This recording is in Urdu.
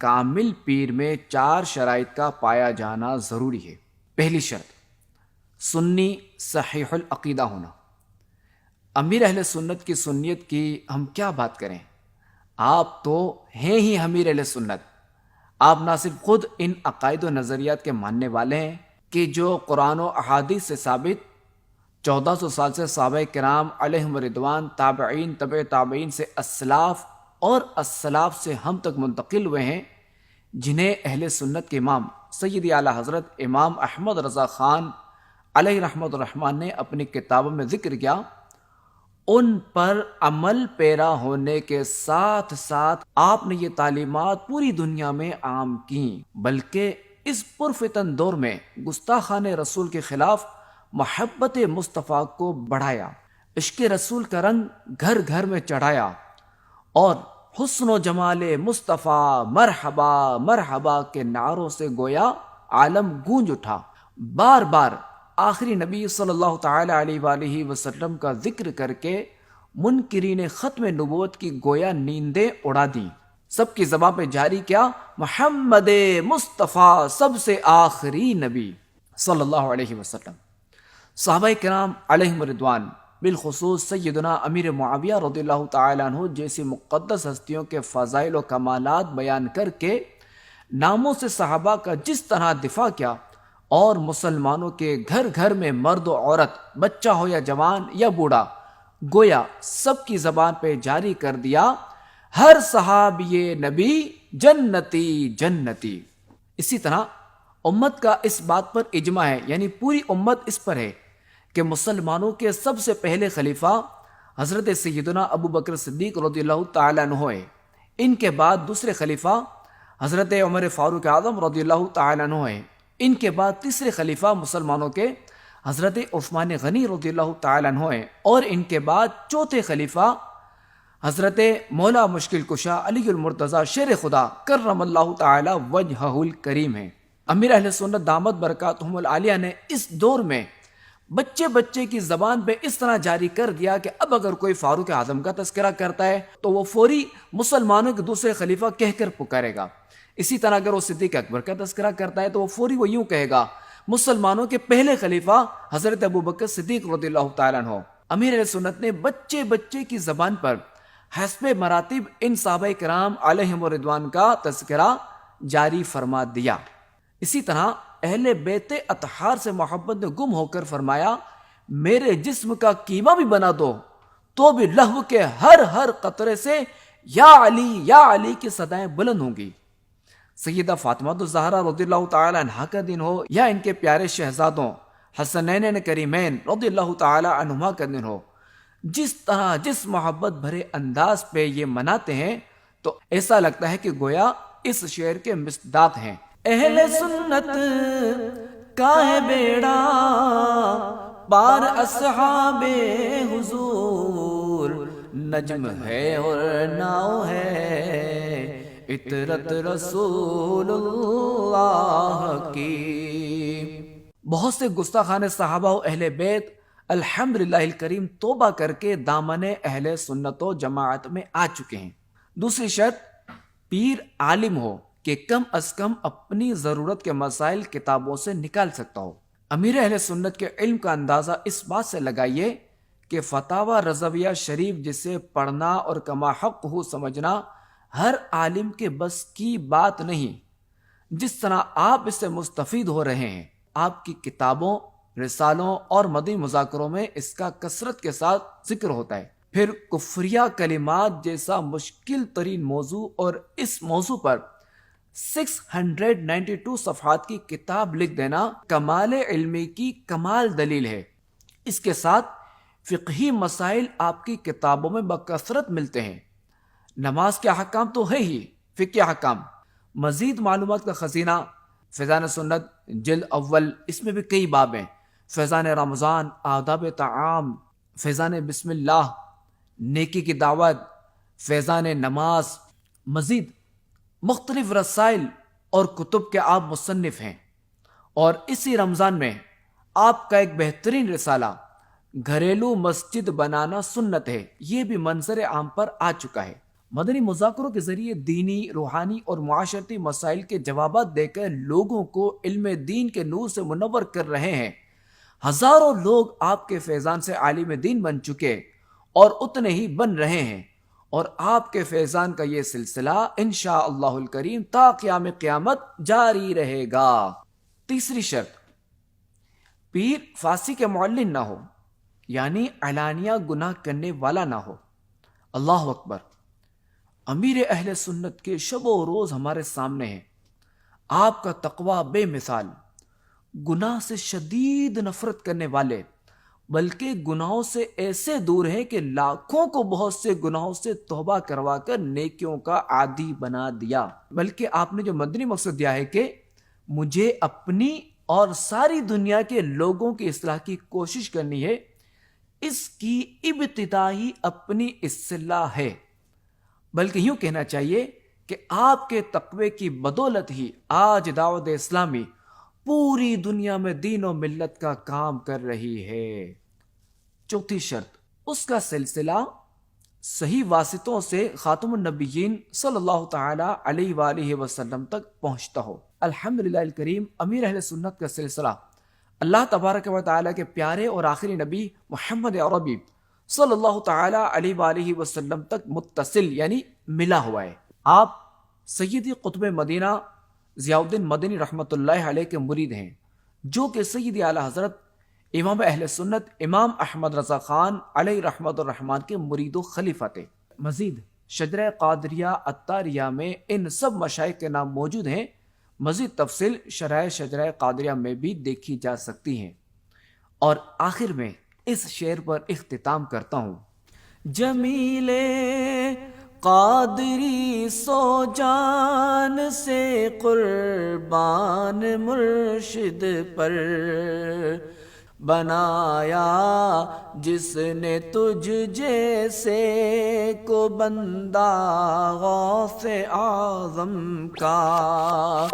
کامل پیر میں 4 شرائط کا پایا جانا ضروری ہے۔ پہلی شرط، سنی صحیح العقیدہ ہونا۔ امیر اہل سنت کی سنیت کی ہم کیا بات کریں، آپ تو ہیں ہی امیر اہل سنت۔ آپ نہ صرف خود ان عقائد و نظریات کے ماننے والے ہیں کہ جو قرآن و احادیث سے ثابت 1400 سال سے صحابہ کرام علیہم رضوان، تابعین، تبع تابعین سے اسلاف اور اسلاف سے ہم تک منتقل ہوئے ہیں، جنہیں اہل سنت کے امام سید اعلی حضرت امام احمد رضا خان علیہ رحمت الرحمن نے اپنی کتابوں میں ذکر کیا، ان پر عمل پیرا ہونے کے ساتھ ساتھ آپ نے یہ تعلیمات پوری دنیا میں عام کیں، بلکہ اس پرفتن دور میں گستاخان رسول کے خلاف محبت مصطفیٰ کو بڑھایا، عشق رسول کا رنگ گھر گھر میں چڑھایا، اور حسن و جمال مصطفیٰ مرحبا مرحبا کے نعروں سے گویا عالم گونج اٹھا۔ بار بار آخری نبی صلی اللہ تعالی علیہ وآلہ وسلم کا ذکر کر کے منکرین ختم نبوت کی گویا نیندیں اڑا دیں، سب کی زبان پہ جاری کیا محمد مصطفیٰ سب سے آخری نبی صلی اللہ علیہ وسلم۔ صحابہ کرام علیہم رضوان، بالخصوص سیدنا امیر معاویہ رضی اللہ تعالیٰ عنہ جیسی مقدس ہستیوں کے فضائل و کمالات بیان کر کے ناموں سے صحابہ کا جس طرح دفاع کیا، اور مسلمانوں کے گھر گھر میں مرد و عورت، بچہ ہو یا جوان یا بوڑھا، گویا سب کی زبان پہ جاری کر دیا ہر صحابی نبی جنتی جنتی۔ اسی طرح امت کا اس بات پر اجماع ہے، یعنی پوری امت اس پر ہے کہ مسلمانوں کے سب سے پہلے خلیفہ حضرت سیدنا ابو بکر صدیق رضی اللہ تعالیٰ عنہ ہے، ان کے بعد دوسرے خلیفہ حضرت عمر فاروق اعظم رضی اللہ تعالیٰ عنہ ہے، ان کے بعد تیسرے خلیفہ مسلمانوں کے حضرت عثمان غنی رضی اللہ تعالیٰ عنہ ہیں، اور ان کے بعد چوتھے خلیفہ حضرت مولا مشکل کشا علی المرتضی شیر خدا کرم اللہ تعالی وجہہ الکریم ہیں۔ امیر اہل سنت دامت برکاتہم العالیہ نے اس دور میں بچے بچے کی زبان پہ اس طرح جاری کر دیا کہ اب اگر کوئی فاروق اعظم کا تذکرہ کرتا ہے تو وہ فوری مسلمانوں کے دوسرے خلیفہ کہہ کر پکارے گا، اسی طرح اگر وہ صدیق اکبر کا تذکرہ کرتا ہے تو وہ فوری وہ یوں کہے گا مسلمانوں کے پہلے خلیفہ حضرت ابو بکر صدیق رضی اللہ تعالیٰ عنہ۔ امیر علیہ سنت نے بچے بچے کی زبان پر حسب مراتب ان صحابہ کرام علیہم رضوان کا تذکرہ جاری فرما دیا۔ اسی طرح اہل بیت اطہار سے محبت میں گم ہو کر فرمایا میرے جسم کا قیمہ بھی بنا دو تو بھی لہو کے ہر ہر قطرے سے یا علی کی صدائیں بلند ہوں گی۔ سیدہ فاطمہ الزہرا رضی اللہ تعالی عنہا کا دن ہو یا ان کے پیارے شہزادوں حسنین کریمین رضی اللہ تعالی عنہما کا دن ہو، جس طرح جس محبت بھرے انداز پہ یہ مناتے ہیں تو ایسا لگتا ہے کہ گویا اس شعر کے مصداق ہیں۔ اہل سنت کا ہے بیڑا پار اصحاب حضور، نجم ہے اور ناؤ ہے اطرت رسول اللہ کی۔ بہت سے گستاخان صحابہ و اہل بیت الحمدللہ الکریم توبہ کر کے دامن اہل سنت و جماعت میں آ چکے ہیں۔ دوسری شرط، پیر عالم ہو کہ کم از کم اپنی ضرورت کے مسائل کتابوں سے نکال سکتا ہو۔ امیر اہل سنت کے علم کا اندازہ اس بات سے لگائیے کہ فتاوی رضویہ شریف جسے پڑھنا اور کما حق ہو سمجھنا ہر عالم کے بس کی بات نہیں، جس طرح آپ اس سے مستفید ہو رہے ہیں، آپ کی کتابوں، رسالوں اور مدنی مذاکروں میں اس کا کثرت کے ساتھ ذکر ہوتا ہے۔ پھر کفریہ کلمات جیسا مشکل ترین موضوع اور اس موضوع پر 692 صفحات کی کتاب لکھ دینا کمال علمی کی کمال دلیل ہے۔ اس کے ساتھ فقہی مسائل آپ کی کتابوں میں بکثرت ملتے ہیں۔ نماز کے احکام تو ہے ہی، فقہ احکام، مزید معلومات کا خزینہ فیضان سنت جلد اول، اس میں بھی کئی باب ہیں، فیضان رمضان، آداب طعام، فیضان بسم اللہ، نیکی کی دعوت، فیضان نماز، مزید مختلف رسائل اور کتب کے آپ مصنف ہیں۔ اور اسی رمضان میں آپ کا ایک بہترین رسالہ گھریلو مسجد بنانا سنت ہے، یہ بھی منظر عام پر آ چکا ہے۔ مدنی مذاکروں کے ذریعے دینی، روحانی اور معاشرتی مسائل کے جوابات دے کر لوگوں کو علم دین کے نور سے منور کر رہے ہیں۔ ہزاروں لوگ آپ کے فیضان سے عالم دین بن چکے اور اتنے ہی بن رہے ہیں، اور آپ کے فیضان کا یہ سلسلہ انشاءاللہ الکریم تا قیام قیامت جاری رہے گا۔ تیسری شرط، پیر فاسق کے معلن نہ ہو، یعنی علانیہ گناہ کرنے والا نہ ہو۔ اللہ اکبر! امیر اہل سنت کے شب و روز ہمارے سامنے ہیں۔ آپ کا تقوی بے مثال، گناہ سے شدید نفرت کرنے والے، بلکہ گناہوں سے ایسے دور ہیں کہ لاکھوں کو بہت سے گناہوں سے توبہ کروا کر نیکیوں کا عادی بنا دیا۔ بلکہ آپ نے جو مدنی مقصد دیا ہے کہ مجھے اپنی اور ساری دنیا کے لوگوں کی اصلاح کی کوشش کرنی ہے، اس کی ابتدا ہی اپنی اصلاح ہے۔ بلکہ یوں کہنا چاہیے کہ آپ کے تقوی کی بدولت ہی آج دعوت اسلامی پوری دنیا میں دین و ملت کا کام کر رہی ہے۔ چوتھی شرط، اس کا سلسلہ صحیح واسطوں سے خاتم النبیین صلی اللہ تعالی علیہ وآلہ وسلم تک پہنچتا ہو۔ الحمدللہ الکریم، امیر اہل سنت کا سلسلہ اللہ تبارک و تعالی کے پیارے اور آخری نبی محمد عربی صلی اللہ تعالی علیہ وآلہ وسلم تک متصل یعنی ملا ہوا ہے۔ آپ سیدی قطب مدینہ ضیاء الدین مدنی رحمۃ اللہ علیہ کے مرید ہیں، جو کہ سیدی اعلی حضرت امام اہل سنت امام احمد رضا خان علیہ رحمت الرحمن کے مرید و خلیفہ تھے۔ مزید شجرہ قادریہ عطاریہ میں ان سب مشائخ کے نام موجود ہیں۔ مزید تفصیل شرح شجرہ قادریہ میں بھی دیکھی جا سکتی ہیں۔ اور آخر میں اس شعر پر اختتام کرتا ہوں۔ جمیل قادری سو جان سے قربان مرشد پر، بنایا جس نے تجھ جیسے کو بندہ غوث اعظم کا۔